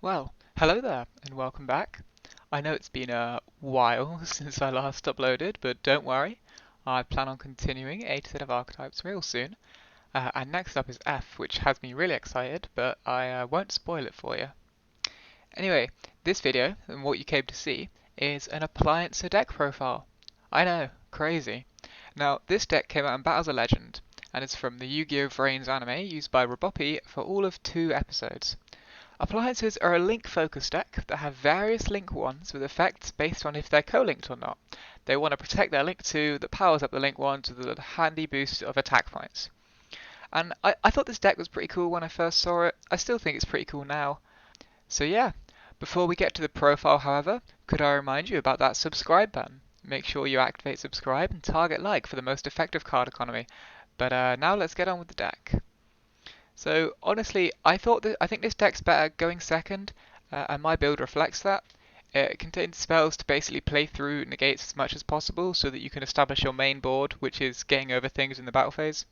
Well, hello there and welcome back. I know it's been a while since I last uploaded, but don't worry, I plan on continuing A to Z of Archetypes real soon. And next up is F, which has me really excited, but I won't spoil it for you. Anyway, this video, and what you came to see, is an Appliancer Deck Profile. I know, crazy. Now, this deck came out in Battle as a Legend, and it's from the Yu-Gi-Oh! Vrains anime used by Robopi for all of 2 episodes. Appliances are a link focus deck that have various link ones with effects based on if they're co-linked or not. They want to protect their link 2 that powers up the link 1 to the handy boost of attack points. And I thought this deck was pretty cool when I first saw it. I still think it's pretty cool now. So yeah, before we get to the profile however, could I remind you about that subscribe button? Make sure you activate subscribe and target like for the most effective card economy. But now let's get on with the deck. So honestly, I think this deck's better going second, and my build reflects that. It contains spells to basically play through negates as much as possible so that you can establish your main board, which is getting over things in the battle phase.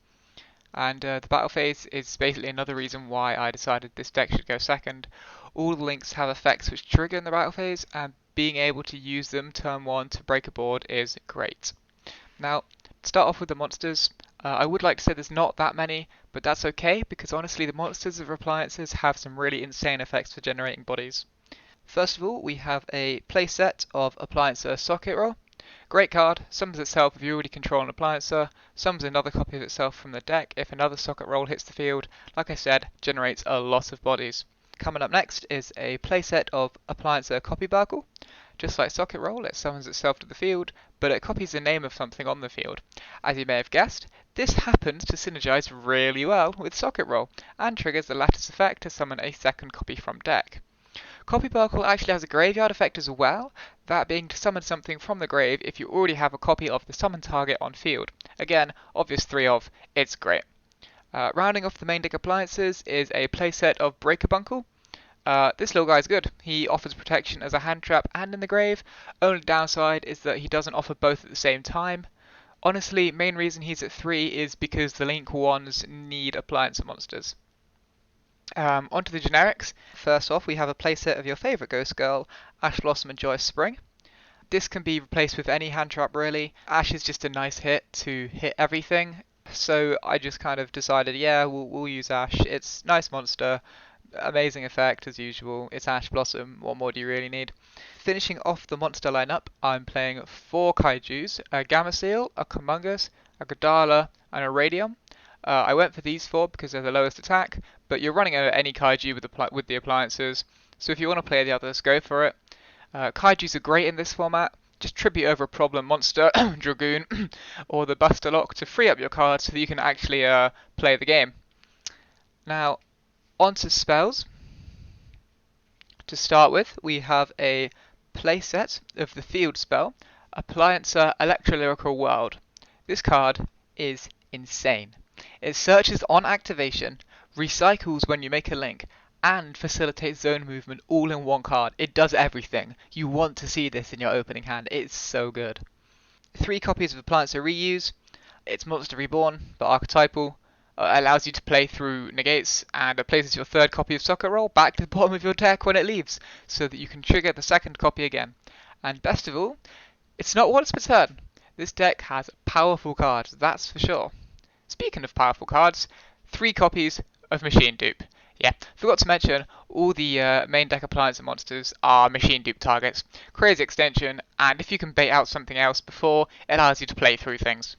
And the battle phase is basically another reason why I decided this deck should go second. All the links have effects which trigger in the battle phase, and being able to use them turn 1 to break a board is great. Now, to start off with the monsters, I would like to say there's not that many, but that's okay because honestly the monsters of appliances have some really insane effects for generating bodies. First of all, we have a playset of Appliancer Socket Roll. Great card, summons itself if you already control an Appliancer, summons another copy of itself from the deck if another Socket Roll hits the field, like I said, generates a lot of bodies. Coming up next is a playset of Appliancer Copy Burgle. Just like Socket Roll, it summons itself to the field, but it copies the name of something on the field. As you may have guessed, this happens to synergize really well with Socket Roll, and triggers the lattice effect to summon a second copy from deck. Copy Burgle actually has a graveyard effect as well, that being to summon something from the grave if you already have a copy of the summon target on field. Again, obvious 3 of, it's great. Rounding off the main deck appliances is a playset of Breaker-Bunkle. This little guy's good. He offers protection as a hand trap and in the grave. Only downside is that he doesn't offer both at the same time. Honestly, main reason he's at 3 is because the Link 1s need Appliancer monsters. Onto the generics. First off, we have a playset of your favourite Ghost Girl, Ash Blossom and Joyous Spring. This can be replaced with any hand trap really. Ash is just a nice hit to hit everything. So I just kind of decided, yeah, we'll use Ash. It's nice monster. Amazing effect as usual. It's Ash Blossom. What more do you really need? Finishing off the monster lineup, I'm playing 4 Kaijus, a Gameciel, a Kumongus, a Godala, and a Radium. I went for these 4 because they're the lowest attack, but you're running any Kaiju with the appliances, so if you want to play the others, go for it. Kaijus are great in this format. Just tribute over a problem monster, Dragoon, or the Buster Lock to free up your card so that you can actually play the game. Now, onto spells. To start with, we have a playset of the field spell, Appliancer Electrolyrical World. This card is insane. It searches on activation, recycles when you make a link, and facilitates zone movement all in one card. It does everything. You want to see this in your opening hand. It's so good. 3 copies of Appliancer Reuse. It's Monster Reborn, but archetypal. Allows you to play through negates, and it places your 3rd copy of Socket Roll back to the bottom of your deck when it leaves, so that you can trigger the 2nd copy again. And best of all, it's not once per turn. This deck has powerful cards, that's for sure. Speaking of powerful cards, 3 copies of Machine Dupe. Yeah, forgot to mention, all the main deck appliancer monsters are machine dupe targets. Crazy extension, and if you can bait out something else before, it allows you to play through things.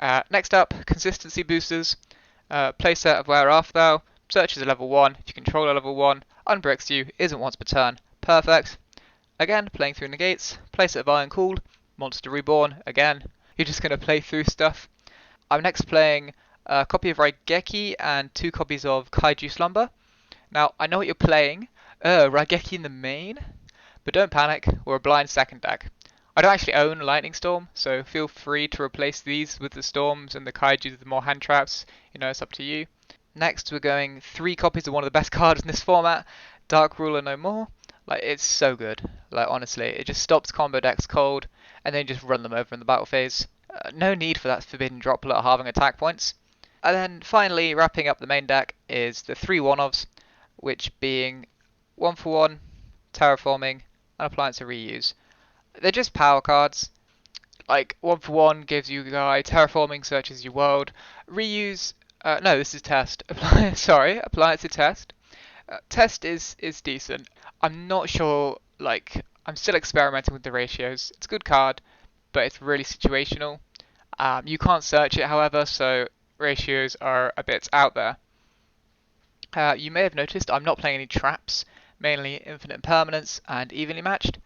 Next up, consistency boosters. Playset of Where Art Thou. Searches a level 1, if you control a level 1, unbricks you, isn't once per turn. Perfect. Again, playing through negates. Playset of Iron Cool. Monster Reborn, again. You're just going to play through stuff. I'm next playing a copy of Raigeki and 2 copies of Kaiju Slumber. Now, I know what you're playing. Raigeki in the main? But don't panic, we're a blind second deck. I don't actually own Lightning Storm, so feel free to replace these with the Storms and the Kaiju with the more hand traps. You know, it's up to you. Next, we're going 3 copies of one of the best cards in this format, Dark Ruler No More. Like, it's so good. Like, honestly, it just stops combo decks cold, and then just run them over in the battle phase. No need for that forbidden droplet halving attack points. And then finally, wrapping up the main deck is the 3 one-offs, which being 1 for 1, terraforming, and Appliancer reuse. They're just power cards. Like 1 for 1 gives you a guy, terraforming searches your world, reuse. No, this is test. Sorry, Appliancer test. Test is decent. I'm not sure. Like I'm still experimenting with the ratios. It's a good card, but it's really situational. You can't search it, however, so ratios are a bit out there. You may have noticed I'm not playing any traps, mainly infinite impermanence and evenly matched.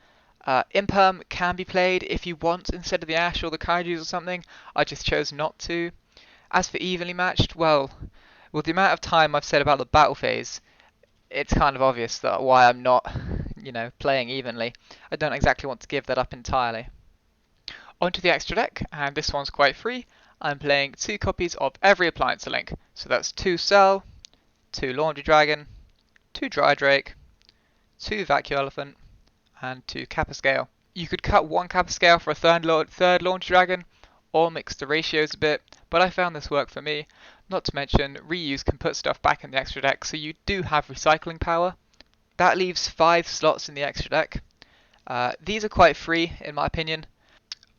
Imperm can be played if you want instead of the Ash or the Kaijus or something. I just chose not to. As for evenly matched, well, with the amount of time I've said about the battle phase, it's kind of obvious that why I'm not, playing evenly. I don't exactly want to give that up entirely. Onto the extra deck, and this one's quite free. I'm playing 2 copies of every Appliancer link. So that's 2 Cell, 2 Laundry Dragon, 2 Dry Drake, 2 Vacuum Elephant, and 2 Kappa Scale. You could cut 1 Kappa Scale for a third Laundry Dragon, or mix the ratios a bit, but I found this worked for me. Not to mention, reuse can put stuff back in the extra deck, so you do have recycling power. That leaves 5 slots in the extra deck. These are quite free, in my opinion.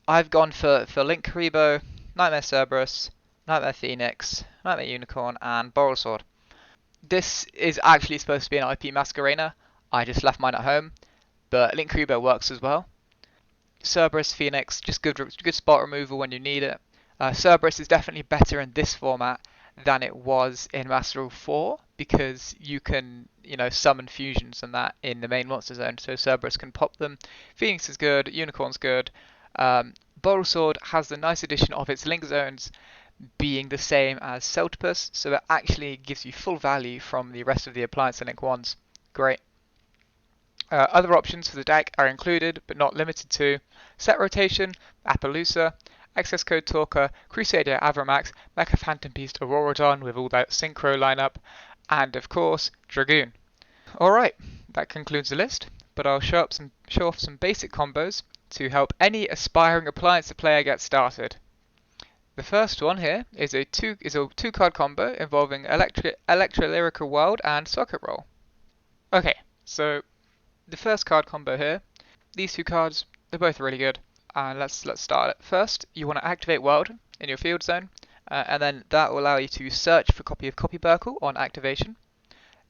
I've gone for Link Karibo, Nightmare Cerberus, Nightmare Phoenix, Nightmare Unicorn, and Borrelsword. This is actually supposed to be an IP Masquerena. I just left mine at home, but Link Karibo works as well. Cerberus, Phoenix, just good spot removal when you need it. Cerberus is definitely better in this format than it was in Master Rule 4 because you can, summon fusions and that in the main monster zone, so Cerberus can pop them. Phoenix is good, Unicorn's good. Borrelsword has the nice addition of its link zones being the same as Celtipus, so it actually gives you full value from the rest of the Appliancer Link ones. Great. Other options for the deck are included, but not limited to, Set Rotation, Appaloosa, Access Code Talker, Crusader Avramax, Mecha Phantom Beast Auroradon with all that Synchro lineup, and of course, Dragoon. Alright, that concludes the list, but I'll show off some basic combos to help any aspiring Appliancer player get started. The first one here is a two card combo involving Electrolyrical World and Socket Roll. Okay, so the first card combo here, these 2 cards, they're both really good. And let's start it. First, you want to activate World in your field zone, and then that will allow you to search for copy of Copyburkle on activation.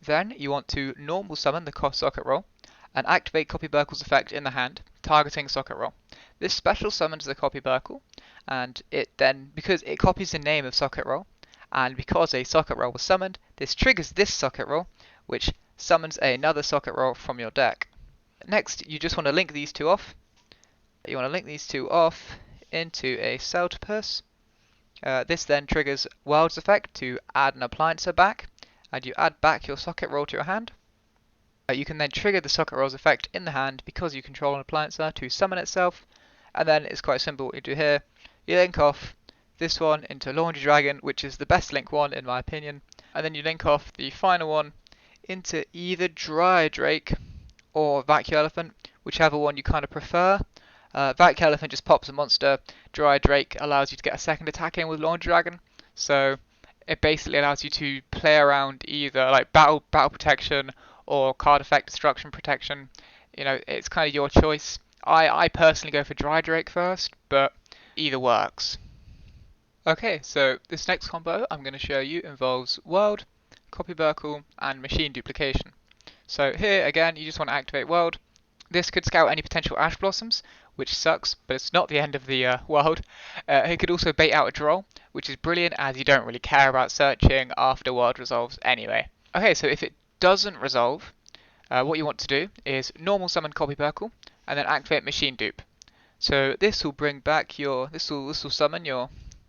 Then you want to normal summon the Socket Roll and activate Copyburkle's effect in the hand, targeting Socket Roll. This special summons the Copyburkle, and it then, because it copies the name of Socket Roll, and because a Socket Roll was summoned, this triggers this Socket Roll, which summons another Socket Roll from your deck. Next, you just want to link these 2 off. You want to link these 2 off into a Celtipus. This then triggers World's effect to add an Appliancer back, and you add back your Socket Roll to your hand. You can then trigger the Socket Roll's effect in the hand because you control an Appliancer to summon itself, and then it's quite simple what you do here. You link off this one into Laundry Dragon, which is the best link one in my opinion, and then you link off the final one into either Dry Drake or Vacuum Elephant, whichever one you kind of prefer. Vacuum Elephant just pops a monster, Dry Drake allows you to get a second attack in with Laundry Dragon, so it basically allows you to play around either like battle protection or card effect destruction protection. It's kind of your choice. I personally go for Dry Drake first, but either works. Okay, so this next combo I'm going to show you involves World, Copyburkle, and Machine Duplication. So here again, you just want to activate World. This could scout any potential Ash Blossoms, which sucks, but it's not the end of the world. It could also bait out a Droll, which is brilliant as you don't really care about searching after World resolves anyway. Okay, so if it doesn't resolve, what you want to do is normal summon Copyburkle and then activate Machine Dupe. So this will bring back this will summon your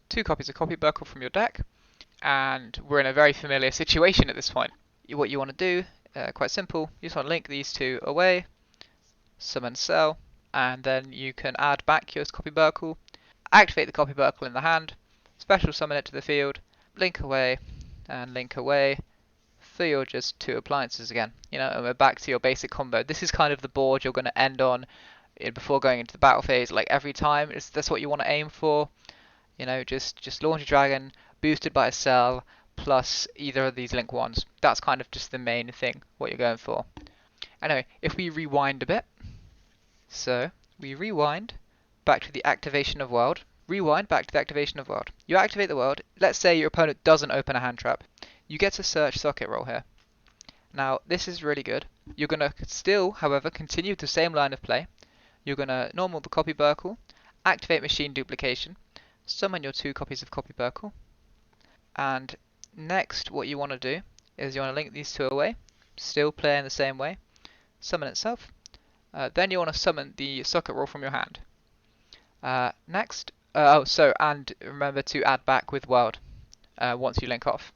2 copies of Copyburkle from your deck, and we're in a very familiar situation at this point. What you want to do, quite simple, you just want to link these 2 away, summon Cell, and then you can add back your Copyburkle, activate the Copyburkle in the hand, special summon it to the field, link away, and link away for your just 2 appliances again. And we're back to your basic combo. This is kind of the board you're going to end on before going into the battle phase, like every time. That's what you want to aim for. Just Laundry Dragon boosted by a Cell plus either of these link ones. That's kind of just the main thing, what you're going for. Anyway, if we rewind a bit, so we rewind back to the activation of world. Rewind back to the activation of world. You activate the world. Let's say your opponent doesn't open a hand trap. You get to search socket roll here. Now, this is really good. You're going to still, however, continue the same line of play. You're going to normal the copy Burkle, activate machine duplication, summon your 2 copies of copy Burkle, and next what you want to do is you want to link these 2 away, still play in the same way, summon itself. Then you want to summon the socket roll from your hand. Next, and remember to add back with world once you link off.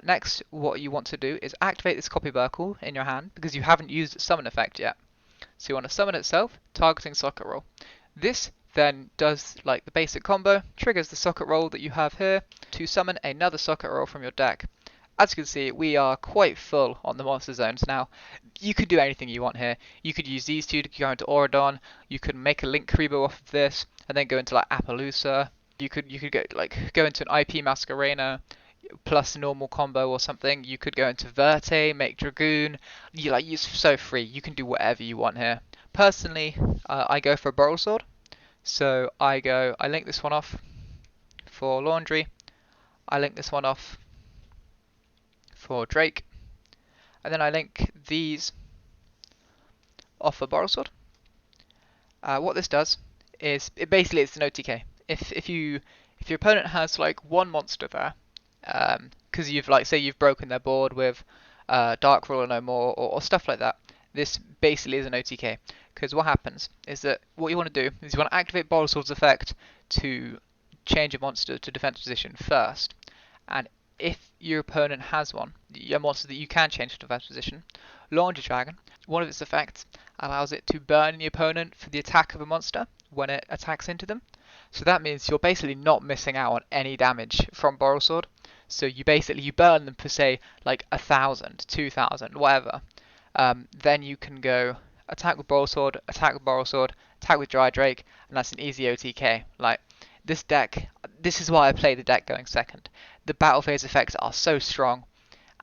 Next, what you want to do is activate this copy Burkle in your hand because you haven't used summon effect yet. So you want to summon itself, targeting socket roll. This then does like the basic combo, triggers the socket roll that you have here to summon another socket roll from your deck. As you can see, we are quite full on the monster zones now. You could do anything you want here. You could use these 2 to go into Aaaand. You could make a Link Kribo off of this, and then go into like Appliancer. You could go into an IP Masquerena plus a normal combo or something. You could go into Verte, make Dragoon. You're so free. You can do whatever you want here. Personally, I go for a Boral Sword. So I link this one off for Laundry. I link this one off for Drake. And then I link these off for Boral Sword. What this does is it's an OTK. If your opponent has like one monster there, because you've broken their board with Dark Ruler No More or stuff like that, this basically is an OTK. Because what happens is that what you want to do is you want to activate Boral Sword's effect to change a monster to defense position first. And if your opponent has a monster that you can change to defense position, Laundry Dragon, one of its effects allows it to burn the opponent for the attack of a monster when it attacks into them. So that means you're basically not missing out on any damage from Boral Sword. So you burn them for say like 1,000, 2,000, whatever. Then you can go attack with Boral Sword, attack with Boral Sword, attack with Dry Drake, and that's an easy OTK. Like this deck, this is why I play the deck going second. The battle phase effects are so strong,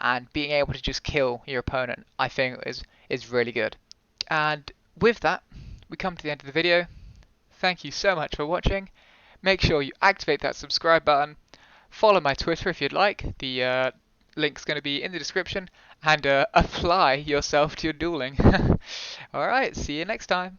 and being able to just kill your opponent, I think, is really good. And with that, we come to the end of the video. Thank you so much for watching. Make sure you activate that subscribe button. Follow my Twitter if you'd like. The link's going to be in the description. And apply yourself to your dueling. Alright, see you next time.